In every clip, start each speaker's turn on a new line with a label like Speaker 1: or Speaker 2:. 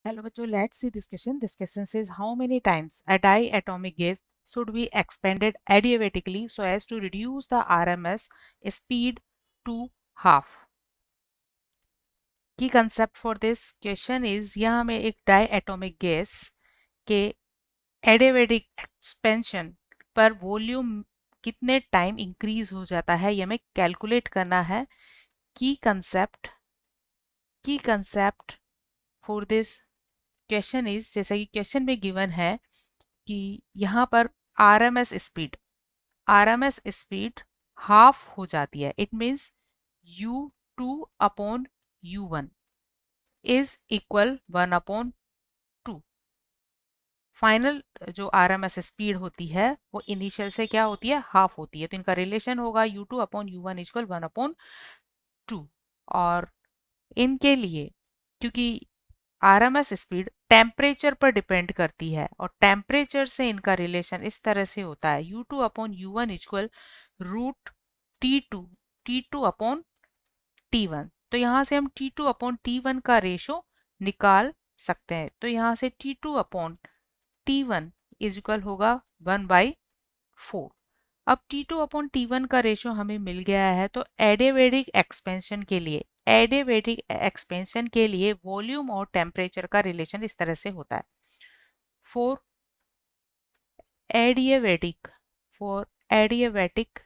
Speaker 1: Hello bachcho, let's see this question. This question says how many times a diatomic gas should be expanded adiabatically so as to reduce the RMS speed to half. Key concept for this question is यहाँ हमें एक diatomic gas के adiabatic expansion पर volume कितने time increase हो जाता है ये हमें कैलकुलेट करना है. की concept for this question is जैसा कि क्वेश्चन में गिवन है कि यहाँ पर आरएमएस स्पीड हाफ हो जाती है. It means u2/u1 is equal 1/2. Final जो आरएमएस स्पीड होती है वो इनिशियल से क्या होती है, हाफ होती है. तो इनका रिलेशन होगा u2/u1 इक्वल 1/2. और इनके लिए क्योंकि आरएमएस स्पीड टेम्परेचर पर डिपेंड करती है और टेम्परेचर से इनका रिलेशन इस तरह से होता है u2/u1 इक्वल रूट T2 तो यहाँ से हम T2/T1 का रेशो निकाल सकते हैं. तो यहाँ से T2/T1 इज इक्वल होगा 1/4. अब T2/T1 का रेशो हमें मिल गया है. तो एडियाबेटिक एक्सपेंशन के लिए वॉल्यूम और टेम्परेचर का रिलेशन इस तरह से होता है. फॉर एडियाबेटिक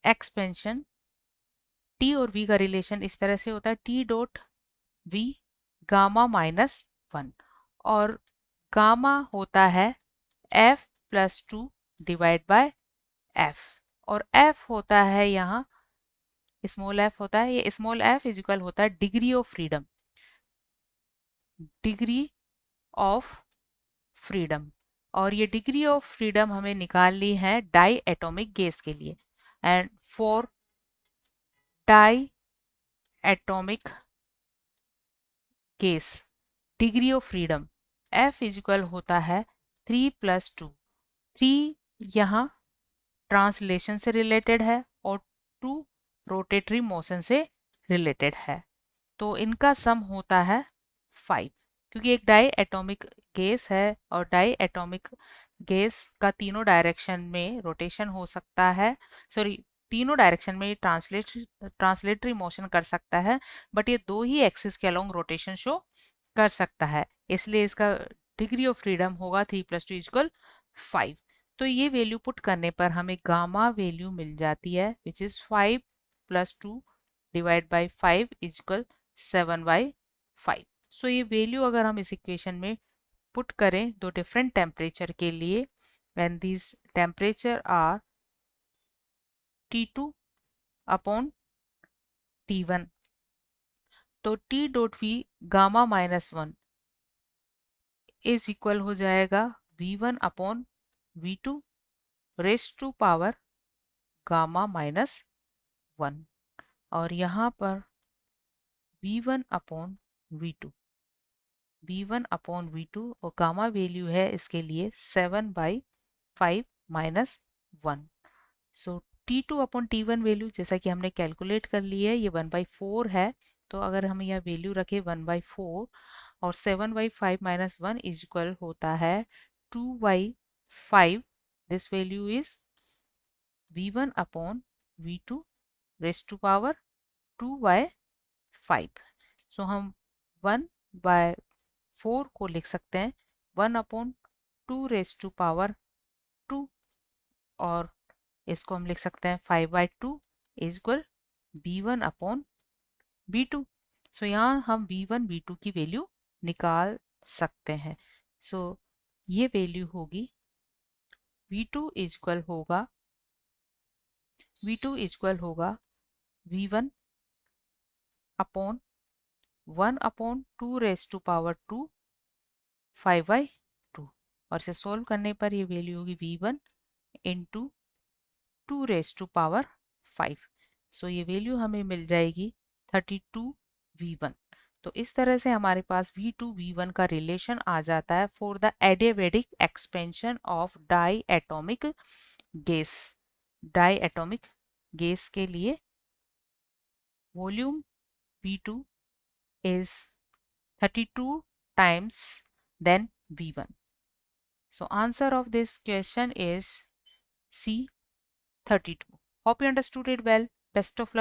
Speaker 1: एक्सपेंशन T और V का रिलेशन इस तरह से होता है T.V गामा -1 और गामा होता है F+2 डिवाइड बाय F और F होता है यहाँ स्मॉल f होता है. ये स्मॉल f इज इक्वल होता है डिग्री ऑफ फ्रीडम और ये डिग्री ऑफ फ्रीडम हमें निकालनी है डाई एटॉमिक गैस के लिए. And for diatomic gas degree of freedom f is equal होता है 3+2. 3 यहाँ ट्रांसलेशन से रिलेटेड है और 2 रोटेटरी मोशन से रिलेटेड है. तो इनका सम होता है 5 क्योंकि एक डाई एटॉमिक गैस है और डाई एटॉमिक गैस का तीनों डायरेक्शन में रोटेशन हो सकता है. सॉरी, तीनों डायरेक्शन में ट्रांसलेटरी मोशन कर सकता है बट ये दो ही एक्सिस के अलोंग रोटेशन शो कर सकता है. इसलिए इसका डिग्री ऑफ फ्रीडम होगा 3+2 इक्वल 5. तो ये वैल्यू पुट करने पर हमें गामा वैल्यू मिल जाती है which is 5+2 divide by 5 equal 7/5. सो ये वैल्यू अगर हम इस इक्वेशन में पुट करें दो डिफरेंट टेम्परेचर के लिए when these temperature are T2/T1 तो T.V गामा -1 इज इक्वल हो जाएगा V1/V2 raised to power gamma -1 और यहाँ पर V1/V2 और गामा वैल्यू है इसके लिए 7/5 -1. सो T2/T1 वैल्यू जैसा कि हमने कैलकुलेट कर ली है ये 1/4 है. तो अगर हम यह वैल्यू रखें 1/4 और 7/5 -1 इज इक्वल होता है 2/5. This value is V1/V2 raised to power 2/5. So हम 1/4 को लिख सकते हैं 1/2 रेस्ट टू पावर 2 और इसको हम लिख सकते हैं 5/2 इज इक्वल V1/V2. सो यहाँ हम V1 V2 की वैल्यू निकाल सकते हैं. सो ये वैल्यू होगी V2 इज इक्वल होगा V1/1/2 रेस्ट टू पावर 2 5/2 और इसे सोल्व करने पर ये वैल्यू होगी V1 into 2 raised to power 5. So ये वैल्यू हमें मिल जाएगी 32V1. तो इस तरह से हमारे पास V2 V1 का रिलेशन आ जाता है for the adiabatic expansion of diatomic gas के लिए volume V2 is 32 times than V1. So answer of this question is C, 32. Hope you understood it well. Best of luck.